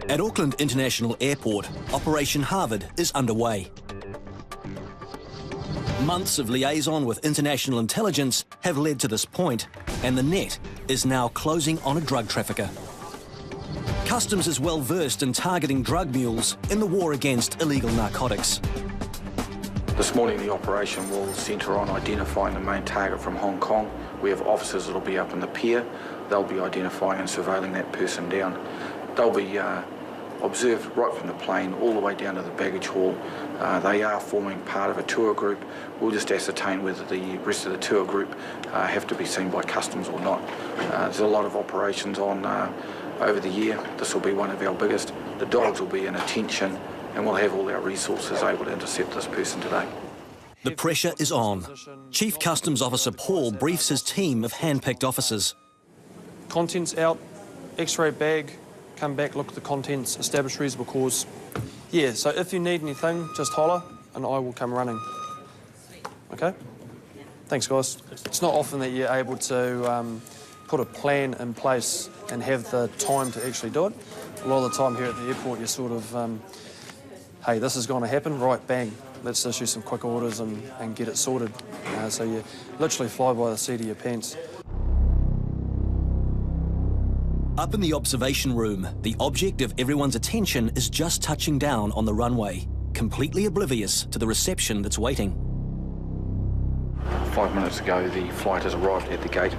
At Auckland International Airport, Operation Harvard is underway. Months of liaison with international intelligence have led to this point, and the net is now closing on a drug trafficker. Customs is well versed in targeting drug mules in the war against illegal narcotics. This morning the operation will centre on identifying the main target from Hong Kong. We have officers that will be up in the pier. They'll be identifying and surveilling that person down. They'll be observed right from the plane all the way down to the baggage hall. They are forming part of a tour group. We'll just ascertain whether the rest of the tour group have to be seen by customs or not. There's a lot of operations on over the year. This will be one of our biggest. The dogs will be in attention and we'll have all our resources able to intercept this person today. The pressure is on. Chief Customs Officer Paul briefs his team of hand-picked officers. Contents out, X-ray bag, come back, look at the contents, establish reasonable cause. Yeah, so if you need anything, just holler and I will come running. Okay? Thanks, guys. It's not often that you're able to put a plan in place and have the time to actually do it. A lot of the time here at the airport, you're sort of, hey, this is going to happen, right, bang, let's issue some quick orders and get it sorted. So you literally fly by the seat of your pants. Up in the observation room, the object of everyone's attention is just touching down on the runway, completely oblivious to the reception that's waiting. 5 minutes ago, the flight has arrived at the gate.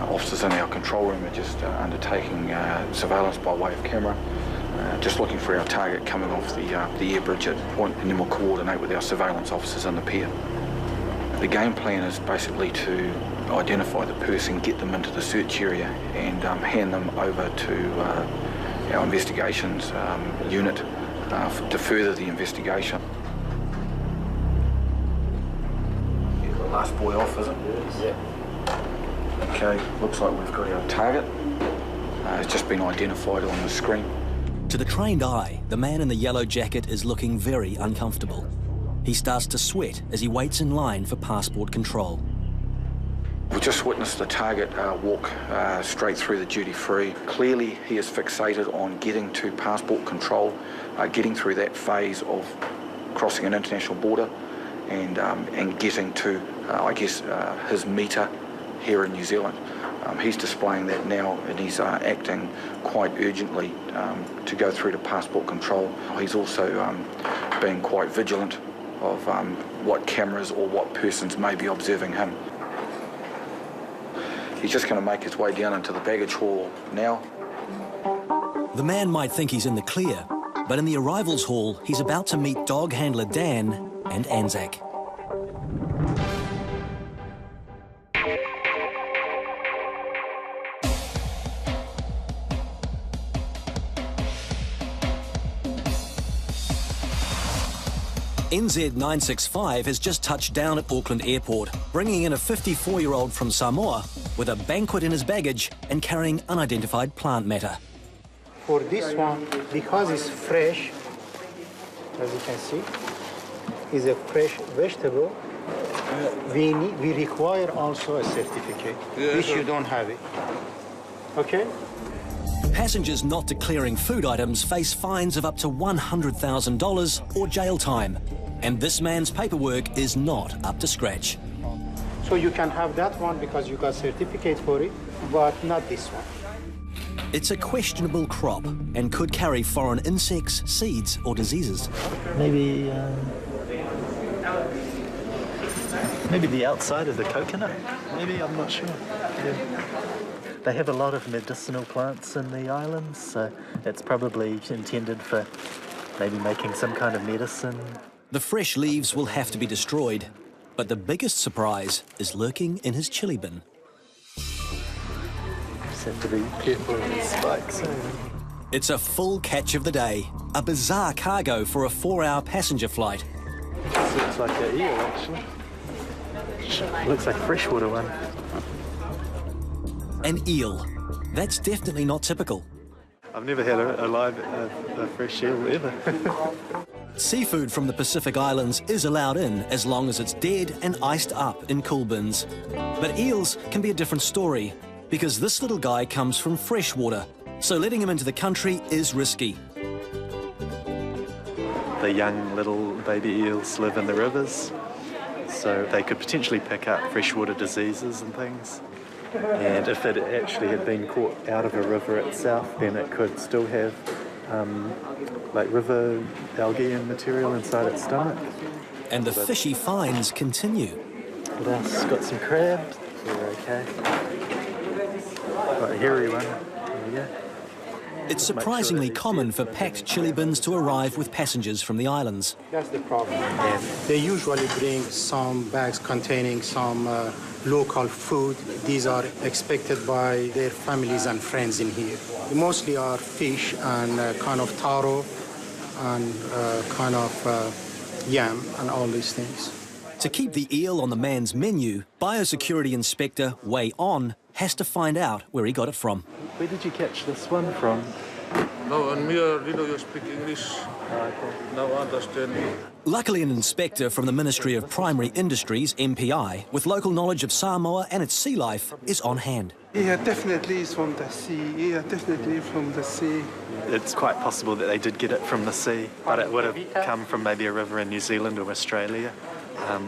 Officers in our control room are just undertaking surveillance by way of camera, just looking for our target coming off the air bridge at point, and then we'll coordinate with our surveillance officers in the pier. The game plan is basically to identify the person, get them into the search area and hand them over to our investigations unit to further the investigation. The last boy off, is it? Yeah. Okay, looks like we've got our target. It's just been identified on the screen. To the trained eye, the man in the yellow jacket is looking very uncomfortable. He starts to sweat as he waits in line for passport control. We just witnessed the target walk straight through the duty-free. Clearly, he is fixated on getting to passport control, getting through that phase of crossing an international border and getting to, I guess, his meter here in New Zealand. He's displaying that now and he's acting quite urgently to go through to passport control. He's also being quite vigilant of what cameras or what persons may be observing him. He's just going to make his way down into the baggage hall now. The man might think he's in the clear, but in the arrivals hall, he's about to meet dog handler Dan and Anzac. NZ965 has just touched down at Auckland Airport, bringing in a 54-year-old from Samoa with a banquet in his baggage and carrying unidentified plant matter. For this one, because it's fresh, as you can see, is a fresh vegetable, we require also a certificate, which you don't have it. Okay? Passengers not declaring food items face fines of up to $100,000 or jail time. And this man's paperwork is not up to scratch. So you can have that one because you got certificate for it, but not this one. It's a questionable crop and could carry foreign insects, seeds or diseases. Maybe the outside of the coconut. Maybe, I'm not sure. Yeah. They have a lot of medicinal plants in the islands, so it's probably intended for maybe making some kind of medicine. The fresh leaves will have to be destroyed, but the biggest surprise is lurking in his chili bin. Just have to be careful with the spikes. It's a full catch of the day, a bizarre cargo for a 4-hour passenger flight. This looks like an eel, actually. Looks like a freshwater one. An eel. That's definitely not typical. I've never had a fresh eel ever. Seafood from the Pacific Islands is allowed in as long as it's dead and iced up in cool bins. But eels can be a different story because this little guy comes from freshwater, So letting him into the country is risky. The young little baby eels live in the rivers, so they could potentially pick up freshwater diseases and things. And if it actually had been caught out of a river itself, then it could still have like river algae and material inside its stomach. And the fishy finds continue. What else? Got some crab. They're okay. Got a hairy one. There we go. It's surprisingly common for packed chili bins to arrive with passengers from the islands. That's the problem. They usually bring some bags containing some local food. These are expected by their families and friends in here. They mostly are fish and kind of taro and kind of yam and all these things. To keep the eel on the man's menu, Biosecurity Inspector Wei On has to find out where he got it from. Where did you catch this one from? No, and me, you speak English. Oh, okay. No, understand. Luckily, an inspector from the Ministry of Primary Industries, MPI, with local knowledge of Samoa and its sea life, is on hand. Yeah, definitely it's from the sea. Yeah, definitely from the sea. It's quite possible that they did get it from the sea, but it would have come from maybe a river in New Zealand or Australia,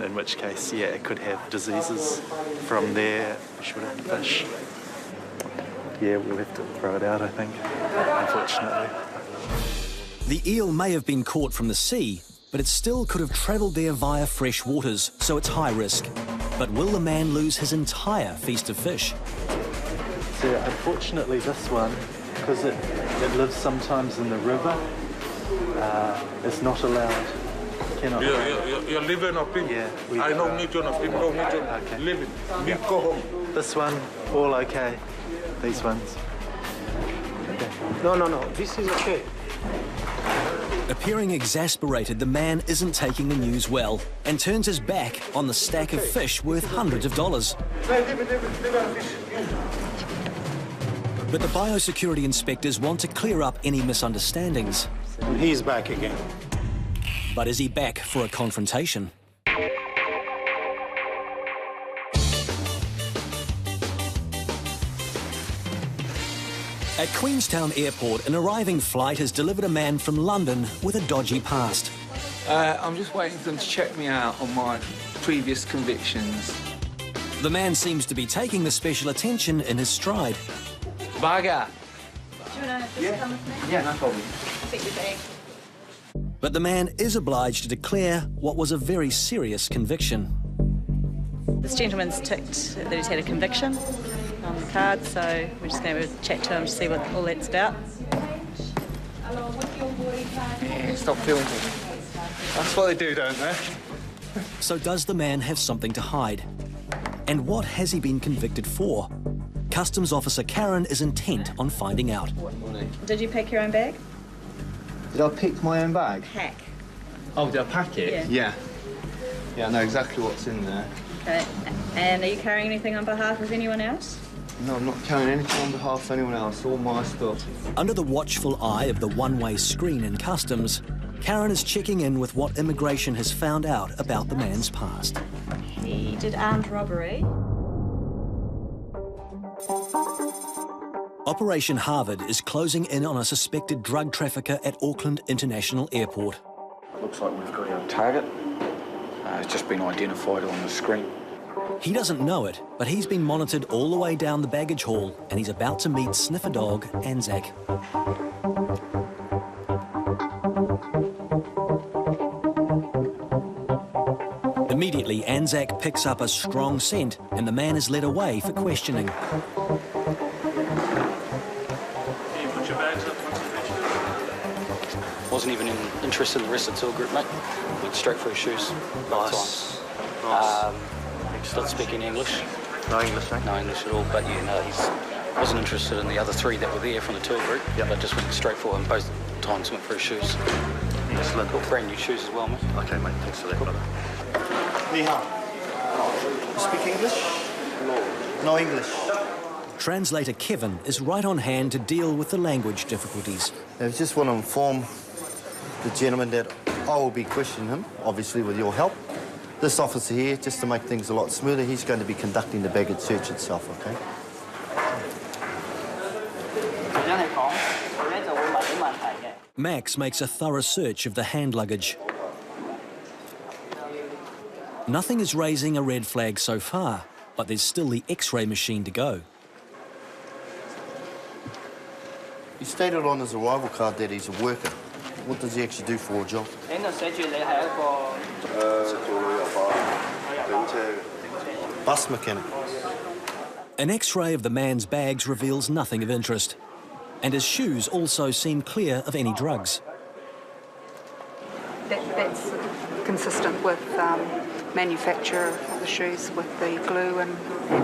in which case, yeah, it could have diseases from there, fish. Yeah, we'll have to throw it out, I think, unfortunately. The eel may have been caught from the sea, but it still could have travelled there via fresh waters, so it's high risk. But will the man lose his entire feast of fish? So unfortunately this one, because it lives sometimes in the river, is not allowed. Cannot. You're living up in. Yeah. I know need you not no need you. Okay. Living. We go home. This one, all okay. These ones. Okay. No, this is okay. Appearing exasperated, the man isn't taking the news well and turns his back on the stack of fish worth hundreds of dollars. But the biosecurity inspectors want to clear up any misunderstandings. He's back again. But is he back for a confrontation? At Queenstown Airport, an arriving flight has delivered a man from London with a dodgy past. I'm just waiting for them to check me out on my previous convictions. The man seems to be taking the special attention in his stride. Bugger! Do you want to just come with me? Yeah, no problem. I'll take your bag. But the man is obliged to declare what was a very serious conviction. This gentleman's ticked that he's had a conviction on the card, so we're just going to chat to him to see what all that's about. Yeah, stop filming. That's what they do, don't they? So does the man have something to hide? And what has he been convicted for? Customs Officer Karen is intent on finding out. Did you pack your own bag? Did I pick my own bag? Pack. Oh, did I pack it? Yeah. Yeah, I know exactly what's in there. Okay. And are you carrying anything on behalf of anyone else? No, I'm not carrying anything on behalf of anyone else. All my stuff. Under the watchful eye of the one-way screen in Customs, Karen is checking in with what immigration has found out about the man's past. He did armed robbery. Operation Harvard is closing in on a suspected drug trafficker at Auckland International Airport. Looks like we've got our target. It's just been identified on the screen. He doesn't know it, but he's been monitored all the way down the baggage hall, and he's about to meet sniffer dog Anzac. Immediately, Anzac picks up a strong scent, and the man is led away for questioning. Wasn't even interested in the rest of the tour group, mate. Went straight for his shoes. Nice. Not speaking English. No English, mate? No English at all, but yeah, no, he wasn't interested in the other three that were there from the tour group. Yep. But just went straight for him. Both times went for his shoes. Excellent. Cool. Brand new shoes as well, mate. Okay, mate, thanks for that, brother. Ni hao. Speak English? No English. Translator Kevin is right on hand to deal with the language difficulties. I just want to inform the gentleman that I will be questioning him, obviously with your help. This officer here, just to make things a lot smoother, he's going to be conducting the baggage search itself, okay? Max makes a thorough search of the hand luggage. Nothing is raising a red flag so far, but there's still the X-ray machine to go. He stated on his arrival card that he's a worker. What does he actually do for a job? Bus mechanic. An X-ray of the man's bags reveals nothing of interest, and his shoes also seem clear of any drugs. That's consistent with manufacture of the shoes with the glue and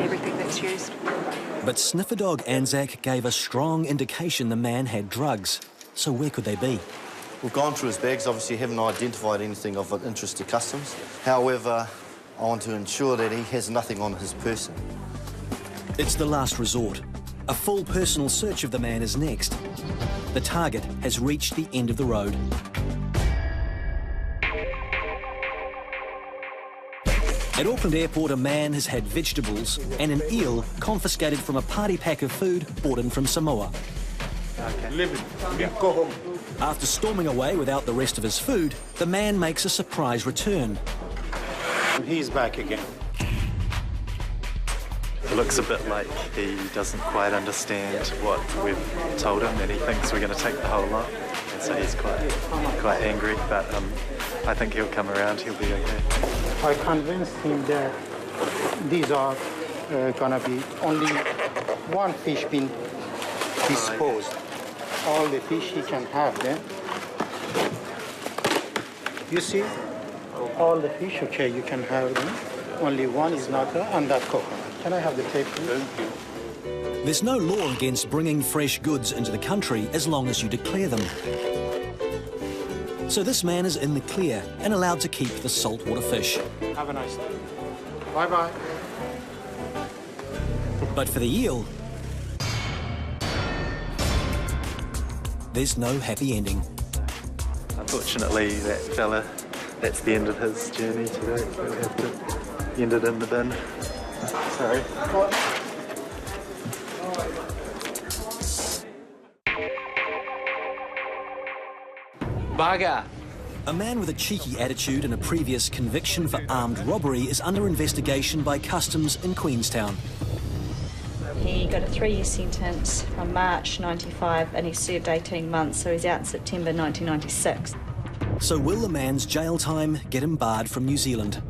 everything that's used. But sniffer dog Anzac gave a strong indication the man had drugs. So where could they be? We've gone through his bags, obviously haven't identified anything of interest to customs. However, I want to ensure that he has nothing on his person. It's the last resort. A full personal search of the man is next. The target has reached the end of the road. At Auckland Airport, a man has had vegetables and an eel confiscated from a party pack of food brought in from Samoa. Go home. After storming away without the rest of his food, the man makes a surprise return. He's back again. It looks a bit like he doesn't quite understand what we've told him, and he thinks we're going to take the whole lot. And so he's quite angry, but I think he'll come around, he'll be okay. I convinced him that these are gonna be only one fish being disposed. All the fish he can have them. You see, all the fish, okay, you can have them. Only one is not there, and that coconut. Can I have the tape, please? There's no law against bringing fresh goods into the country as long as you declare them. So this man is in the clear and allowed to keep the saltwater fish. Have a nice day. Bye-bye. But for the eel, there's no happy ending. Unfortunately, that fella, that's the end of his journey today. We'll have to end it in the bin. Sorry. Bugger. A man with a cheeky attitude and a previous conviction for armed robbery is under investigation by Customs in Queenstown. He got a 3-year sentence from March 95 and he served 18 months, so he's out in September 1996. So will the man's jail time get him barred from New Zealand?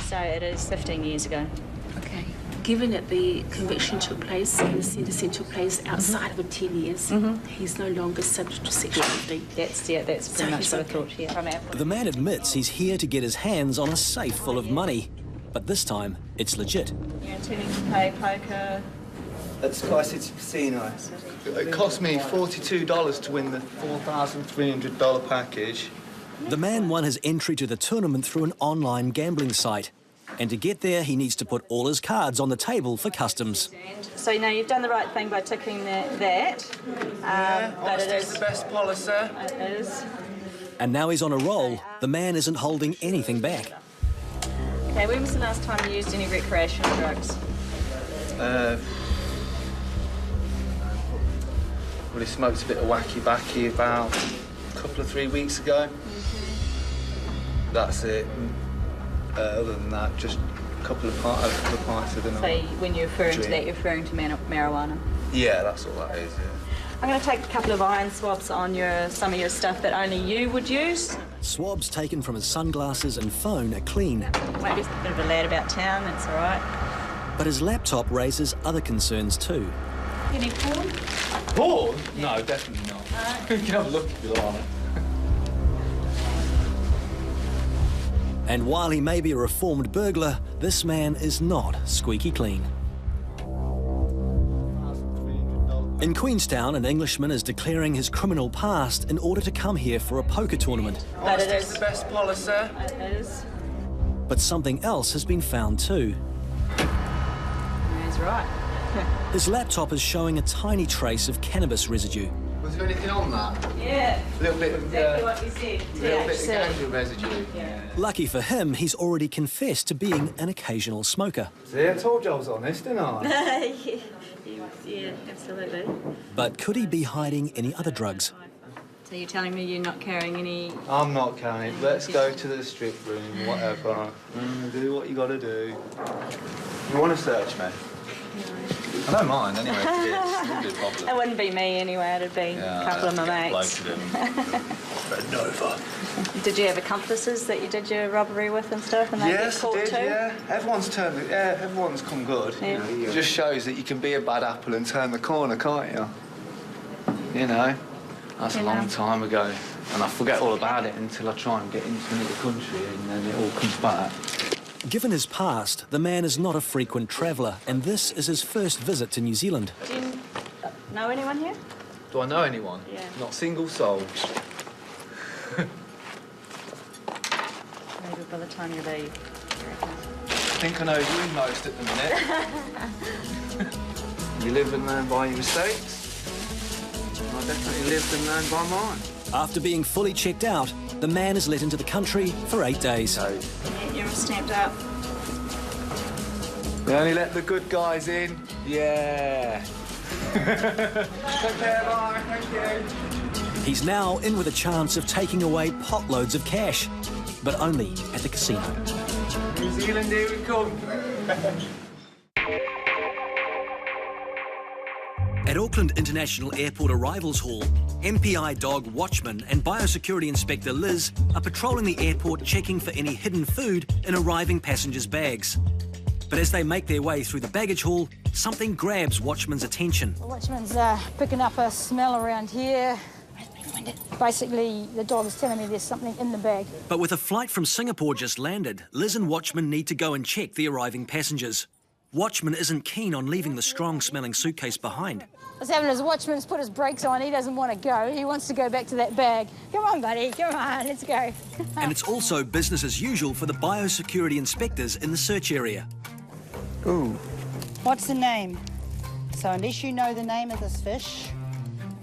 So it is 15 years ago. Okay. Given that the conviction took place and the sentencing took place outside of 10 years, he's no longer subject to Section 50. That's pretty much what I thought, yeah. From Africa. The man admits he's here to get his hands on a safe full of money, but this time it's legit. You're intending to pay poker? At Sky City Casino. It cost me $42 to win the $4,300 package. The man won his entry to the tournament through an online gambling site. And to get there, he needs to put all his cards on the table for Customs. So, you've done the right thing by ticking that. But it is the best policy. It is. And now he's on a roll. The man isn't holding anything back. Okay, when was the last time you used any recreational drugs? Well, he smoked a bit of wacky-backy about a couple of 3 weeks ago. That's it. Other than that, just a couple of pints, I don't know. So when you're referring to that, you're referring to marijuana? Yeah, that's all that is, yeah. I'm going to take a couple of iron swabs on some of your stuff that only you would use. Swabs taken from his sunglasses and phone are clean. Maybe a bit of a lad about town, that's all right. But his laptop raises other concerns too. Any porn? Porn? No, definitely not. You can have a look if you like. And while he may be a reformed burglar, this man is not squeaky clean. In Queenstown, an Englishman is declaring his criminal past in order to come here for a poker tournament. But it is the best policy. It is. But something else has been found too. He's right. His laptop is showing a tiny trace of cannabis residue. Was there anything on that? Yeah. A little bit of exactly what you said. little bit of ganja residue. Yeah. Lucky for him, he's already confessed to being an occasional smoker. See, I told you I was honest, didn't I? Yeah, absolutely. But could he be hiding any other drugs? So you're telling me you're not carrying any... I'm not carrying it. Let's go to the strip room, whatever. Do what you got to do. You want to search me? No. I don't mind, anyway, if it is. It wouldn't be a problem. It wouldn't be me anyway, it'd be a couple of my mates. Nova. Did you have accomplices that you did your robbery with and stuff, and they get caught did, too? Yeah. Everyone's come good. Yeah. It just shows that you can be a bad apple and turn the corner, can't you? You know, that's a long time ago, and I forget all about it until I try and get into another country, and then it all comes back. Given his past, the man is not a frequent traveller, and this is his first visit to New Zealand. Do you know anyone here? Do I know anyone? Yeah. Not a single soul. Maybe by the time you leave. I think I know you most at the minute. You live and learn by your mistakes. I definitely lived and learned by mine. After being fully checked out, the man is let into the country for 8 days. You're stamped up. They only let the good guys in. Yeah. Take care, bye. Thank you. He's now in with a chance of taking away potloads of cash, but only at the casino. New Zealand, here we come. At Auckland International Airport Arrivals Hall, MPI dog Watchman and Biosecurity Inspector Liz are patrolling the airport checking for any hidden food in arriving passengers' bags. But as they make their way through the baggage hall, something grabs Watchman's attention. The Watchman's picking up a smell around here. Basically, the dog is telling me there's something in the bag. But with a flight from Singapore just landed, Liz and Watchman need to go and check the arriving passengers. Watchman isn't keen on leaving the strong-smelling suitcase behind. What's happening is Watchman's put his brakes on. He doesn't want to go. He wants to go back to that bag. Come on, buddy. Come on, let's go. And it's also business as usual for the biosecurity inspectors in the search area. Ooh. What's the name? So unless you know the name of this fish,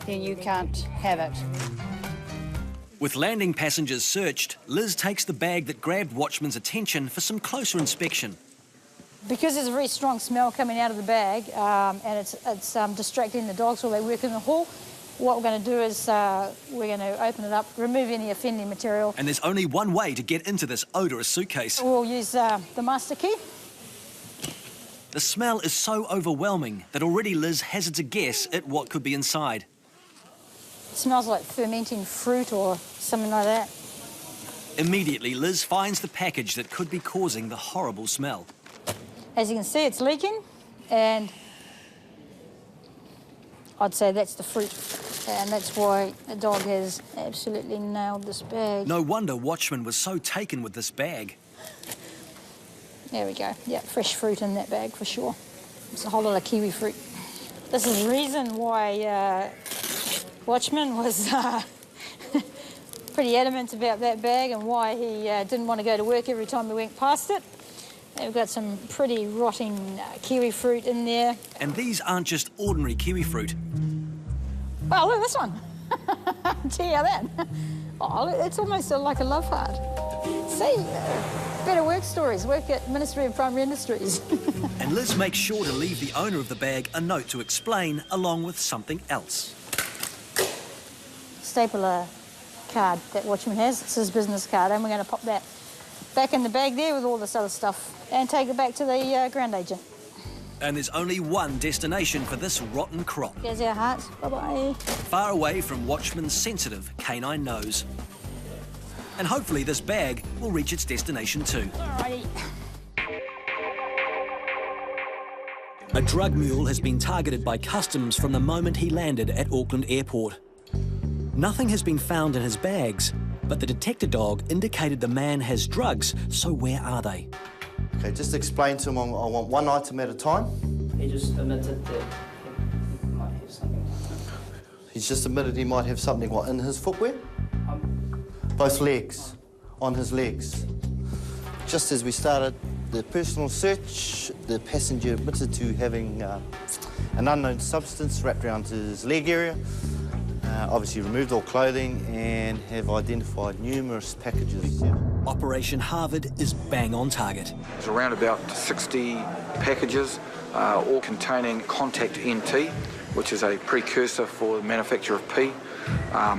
then you can't have it. With landing passengers searched, Liz takes the bag that grabbed Watchman's attention for some closer inspection. Because there's a very strong smell coming out of the bag, and it's distracting the dogs while they work in the hall, what we're going to do is we're going to open it up, remove any offending material. And there's only one way to get into this odorous suitcase. We'll use the master key. The smell is so overwhelming that already Liz hazards a guess at what could be inside. It smells like fermenting fruit or something like that. Immediately, Liz finds the package that could be causing the horrible smell. As you can see, it's leaking, and I'd say that's the fruit, and that's why the dog has absolutely nailed this bag. No wonder Watchman was so taken with this bag. There we go. Yeah, fresh fruit in that bag for sure. It's a whole lot of kiwi fruit. This is the reason why Watchman was pretty adamant about that bag and why he didn't want to go to work every time we went past it. We've got some pretty rotting kiwi fruit in there. And these aren't just ordinary kiwi fruit. Well, look at this one. Gee, how that? Oh, it's almost like a love heart. See, better work stories. Work at Ministry of Primary Industries. And Liz makes sure to leave the owner of the bag a note to explain, along with something else. Stapler card that Watchman has. It's his business card, and we're going to pop that back in the bag there with all this other stuff and take it back to the ground agent. And there's only one destination for this rotten crop. Here's our heart. Bye-bye. Far away from Watchman's sensitive canine nose. And hopefully this bag will reach its destination too. Alrighty. A drug mule has been targeted by customs from the moment he landed at Auckland Airport. Nothing has been found in his bags, but the detector dog indicated the man has drugs, so where are they? Okay, just explain to him I want one item at a time. He just admitted that he might have something. He's just admitted he might have something, what, in his footwear? Both legs, on his legs. Just as we started the personal search, the passenger admitted to having an unknown substance wrapped around his leg area. Obviously removed all clothing and have identified numerous packages. Operation Harvard is bang on target. There's around about 60 packages all containing contact NT, which is a precursor for the manufacture of P.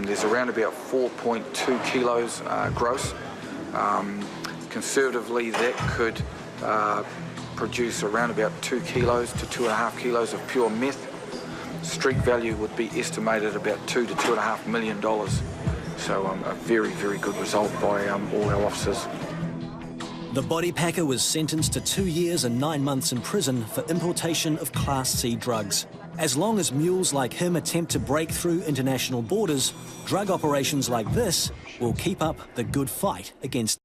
There's around about 4.2 kilos gross. Conservatively, that could produce around about 2 kilos to 2.5 kilos of pure meth. Street value would be estimated about $2 to $2.5 million. So a very, very good result by all our officers. The body packer was sentenced to 2 years and 9 months in prison for importation of Class C drugs. As long as mules like him attempt to break through international borders, drug operations like this will keep up the good fight against